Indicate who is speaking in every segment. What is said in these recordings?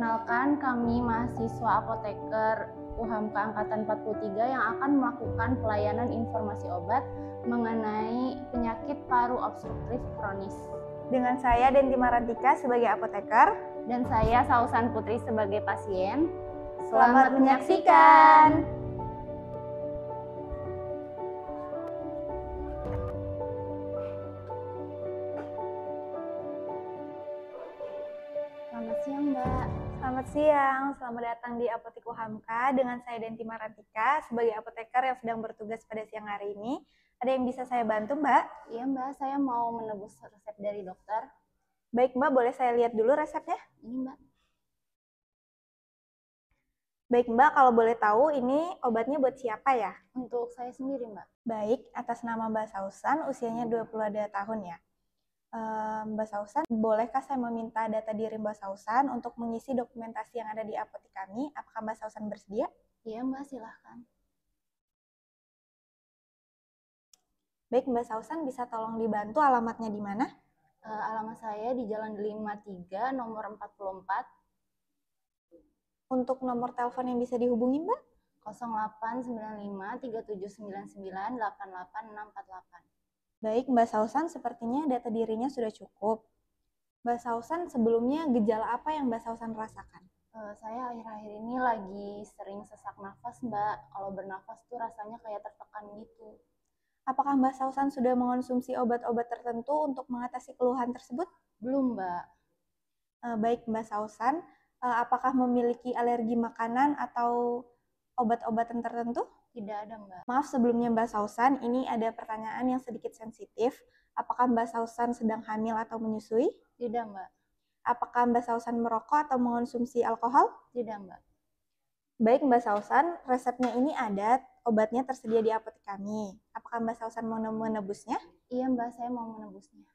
Speaker 1: Perkenalkan, kami mahasiswa apoteker UHAMKA Angkatan 43 yang akan melakukan pelayanan informasi obat mengenai penyakit paru obstruktif kronis.
Speaker 2: Dengan saya Denti Marantika sebagai apoteker
Speaker 1: Dan saya Sausan Putri sebagai pasien.
Speaker 2: Selamat menyaksikan!
Speaker 1: Selamat siang, Mbak.
Speaker 2: Selamat siang, selamat datang di Apotik UHAMKA dengan saya Denti Marantika sebagai apoteker yang sedang bertugas pada siang hari ini. Ada yang bisa saya bantu, Mbak?
Speaker 1: Iya, Mbak, saya mau menebus resep dari dokter.
Speaker 2: Baik, Mbak, boleh saya lihat dulu resepnya?
Speaker 1: Ini, Mbak.
Speaker 2: Baik, Mbak, kalau boleh tahu ini obatnya buat siapa ya?
Speaker 1: Untuk saya sendiri, Mbak.
Speaker 2: Baik, atas nama Mbak Sausan, usianya 22 tahun ya. Mbak Sausan, bolehkah saya meminta data diri Mbak Sausan untuk mengisi dokumentasi yang ada di apotek kami? Apakah Mbak Sausan bersedia?
Speaker 1: Iya, Mbak, silahkan.
Speaker 2: Baik, Mbak Sausan, bisa tolong dibantu alamatnya di mana?
Speaker 1: Alamat saya di Jalan 53, nomor 44.
Speaker 2: Untuk nomor telepon yang bisa dihubungi, Mbak?
Speaker 1: 0895 3799 88648.
Speaker 2: Baik, Mbak Sausan, sepertinya data dirinya sudah cukup. Mbak Sausan, sebelumnya gejala apa yang Mbak Sausan rasakan?
Speaker 1: Saya akhir-akhir ini lagi sering sesak nafas, Mbak. Kalau bernafas tuh rasanya kayak tertekan gitu.
Speaker 2: Apakah Mbak Sausan sudah mengonsumsi obat-obat tertentu untuk mengatasi keluhan tersebut?
Speaker 1: Belum, Mbak.
Speaker 2: Baik, Mbak Sausan, apakah memiliki alergi makanan atau obat-obatan tertentu?
Speaker 1: Tidak ada, Mbak.
Speaker 2: Maaf sebelumnya Mbak Sausan, ini ada pertanyaan yang sedikit sensitif. Apakah Mbak Sausan sedang hamil atau menyusui?
Speaker 1: Tidak, Mbak.
Speaker 2: Apakah Mbak Sausan merokok atau mengonsumsi alkohol?
Speaker 1: Tidak, Mbak.
Speaker 2: Baik Mbak Sausan, resepnya ini ada, obatnya tersedia di apotek kami. Apakah Mbak Sausan mau menebusnya?
Speaker 1: Iya, Mbak, saya mau menebusnya.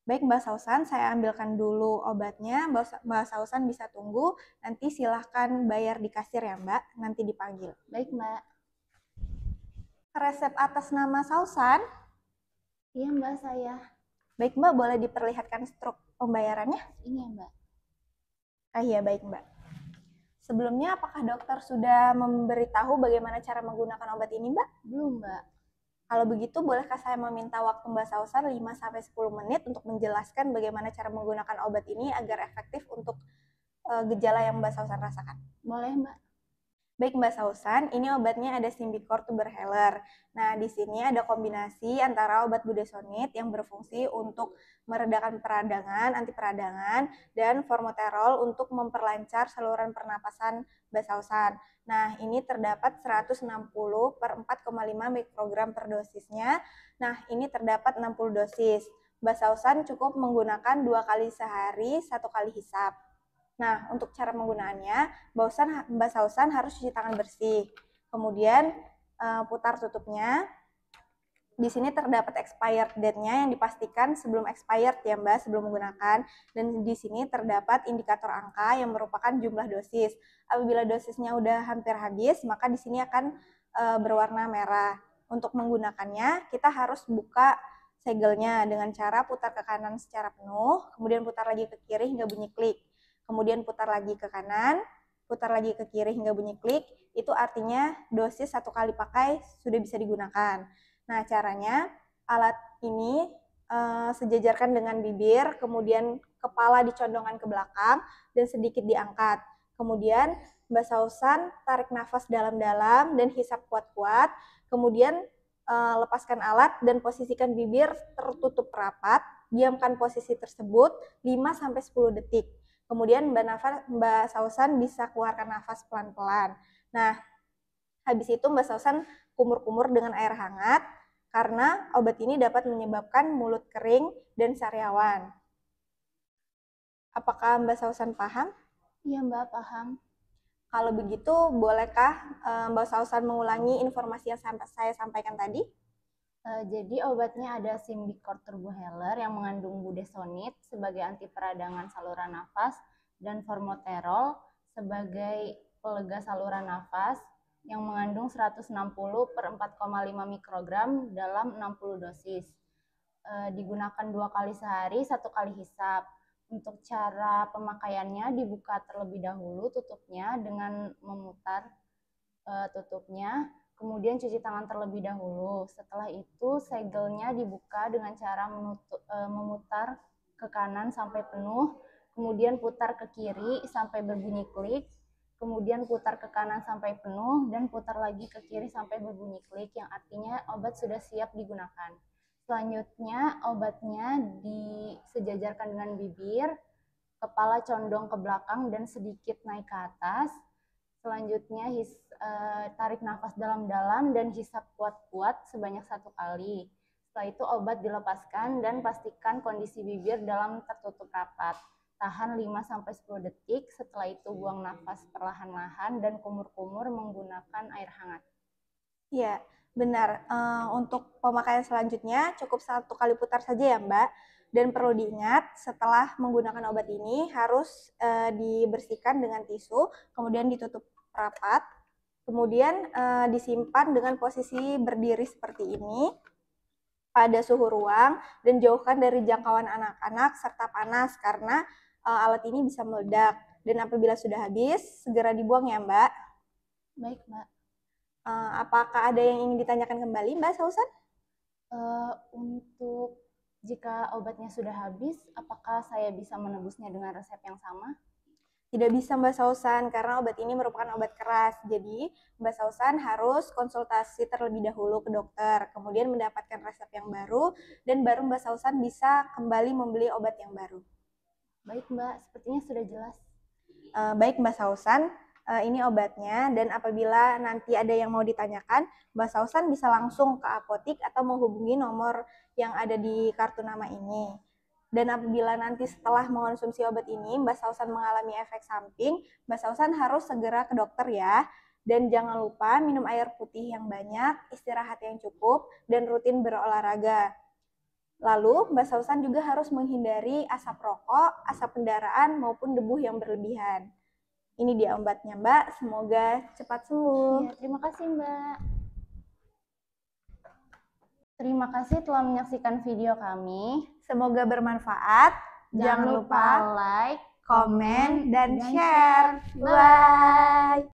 Speaker 2: Baik Mbak Sausan, saya ambilkan dulu obatnya. Mbak Sausan bisa tunggu, nanti silahkan bayar di kasir ya Mbak, nanti dipanggil.
Speaker 1: Baik, Mbak.
Speaker 2: Resep atas nama Sausan?
Speaker 1: Iya, Mbak, saya.
Speaker 2: Baik Mbak, boleh diperlihatkan struk pembayarannya?
Speaker 1: Ini ya, Mbak.
Speaker 2: Iya, baik Mbak. Sebelumnya, apakah dokter sudah memberitahu bagaimana cara menggunakan obat ini, Mbak?
Speaker 1: Belum, Mbak.
Speaker 2: Kalau begitu, bolehkah saya meminta waktu Mbak Sausan 5-10 menit untuk menjelaskan bagaimana cara menggunakan obat ini agar efektif untuk gejala yang Mbak Sausan rasakan?
Speaker 1: Boleh, Mbak.
Speaker 2: Baik Mbak Sausan, ini obatnya ada Symbicort Tuberheller. Nah, di sini ada kombinasi antara obat budesonide yang berfungsi untuk meredakan peradangan, anti peradangan, dan formoterol untuk memperlancar saluran pernapasan Mbak Sausan. Nah, ini terdapat 160 per 4,5 mikrogram per dosisnya. Nah, ini terdapat 60 dosis. Mbak Sausan cukup menggunakan 2 kali sehari, 1 kali hisap. Nah, untuk cara penggunaannya, Mbak Sausan harus cuci tangan bersih. Kemudian putar tutupnya. Di sini terdapat expired date-nya yang dipastikan sebelum expired ya Mbak, sebelum menggunakan. Dan di sini terdapat indikator angka yang merupakan jumlah dosis. Apabila dosisnya udah hampir habis, maka di sini akan berwarna merah. Untuk menggunakannya, kita harus buka segelnya dengan cara putar ke kanan secara penuh, kemudian putar lagi ke kiri hingga bunyi klik. Kemudian putar lagi ke kanan, putar lagi ke kiri hingga bunyi klik, itu artinya dosis 1 kali pakai sudah bisa digunakan. Nah, caranya alat ini sejajarkan dengan bibir, kemudian kepala dicondongkan ke belakang dan sedikit diangkat. Kemudian Mbak Sausan tarik nafas dalam-dalam dan hisap kuat-kuat, kemudian lepaskan alat dan posisikan bibir tertutup rapat, diamkan posisi tersebut 5-10 detik. Kemudian Mbak Sausan bisa keluarkan nafas pelan-pelan. Nah, habis itu Mbak Sausan kumur-kumur dengan air hangat, karena obat ini dapat menyebabkan mulut kering dan sariawan. Apakah Mbak Sausan paham?
Speaker 1: Iya, Mbak, paham.
Speaker 2: Kalau begitu, bolehkah Mbak Sausan mengulangi informasi yang saya sampaikan tadi?
Speaker 1: Jadi obatnya ada Symbicort Tuberheller yang mengandung budesonide sebagai anti peradangan saluran nafas dan formoterol sebagai pelega saluran nafas yang mengandung 160 per 4,5 mikrogram dalam 60 dosis. Digunakan 2 kali sehari, 1 kali hisap. Untuk cara pemakaiannya, dibuka terlebih dahulu tutupnya dengan memutar tutupnya, kemudian cuci tangan terlebih dahulu. Setelah itu segelnya dibuka dengan cara memutar ke kanan sampai penuh, kemudian putar ke kiri sampai berbunyi klik, kemudian putar ke kanan sampai penuh, dan putar lagi ke kiri sampai berbunyi klik, yang artinya obat sudah siap digunakan. Selanjutnya, obatnya disejajarkan dengan bibir, kepala condong ke belakang dan sedikit naik ke atas. Selanjutnya, tarik nafas dalam-dalam dan hisap kuat-kuat sebanyak 1 kali. Setelah itu obat dilepaskan dan pastikan kondisi bibir dalam tertutup rapat. Tahan 5-10 detik, setelah itu buang nafas perlahan-lahan dan kumur-kumur menggunakan air hangat.
Speaker 2: Iya, benar. Untuk pemakaian selanjutnya cukup 1 kali putar saja ya Mbak. Dan perlu diingat setelah menggunakan obat ini harus dibersihkan dengan tisu, kemudian ditutup rapat, kemudian disimpan dengan posisi berdiri seperti ini pada suhu ruang dan jauhkan dari jangkauan anak-anak serta panas karena alat ini bisa meledak. Dan apabila sudah habis, segera dibuang ya Mbak.
Speaker 1: Baik Mbak.
Speaker 2: Apakah ada yang ingin ditanyakan kembali Mbak Sausan?
Speaker 1: Untuk jika obatnya sudah habis, apakah saya bisa menebusnya dengan resep yang sama?
Speaker 2: Tidak bisa Mbak Sausan, karena obat ini merupakan obat keras. Jadi Mbak Sausan harus konsultasi terlebih dahulu ke dokter, kemudian mendapatkan resep yang baru, dan baru Mbak Sausan bisa kembali membeli obat yang baru.
Speaker 1: Baik Mbak, sepertinya sudah jelas.
Speaker 2: Baik Mbak Sausan, ini obatnya, dan apabila nanti ada yang mau ditanyakan, Mbak Sausan bisa langsung ke apotik atau menghubungi nomor yang ada di kartu nama ini. Dan apabila nanti setelah mengonsumsi obat ini, Mbak Sausan mengalami efek samping, Mbak Sausan harus segera ke dokter ya. Dan jangan lupa minum air putih yang banyak, istirahat yang cukup, dan rutin berolahraga. Lalu, Mbak Sausan juga harus menghindari asap rokok, asap kendaraan, maupun debu yang berlebihan. Ini dia obatnya Mbak, semoga cepat sembuh.
Speaker 1: Ya, terima kasih Mbak. Terima kasih telah menyaksikan video kami.
Speaker 2: Semoga bermanfaat.
Speaker 1: Jangan lupa like,
Speaker 2: komen, dan share. Bye!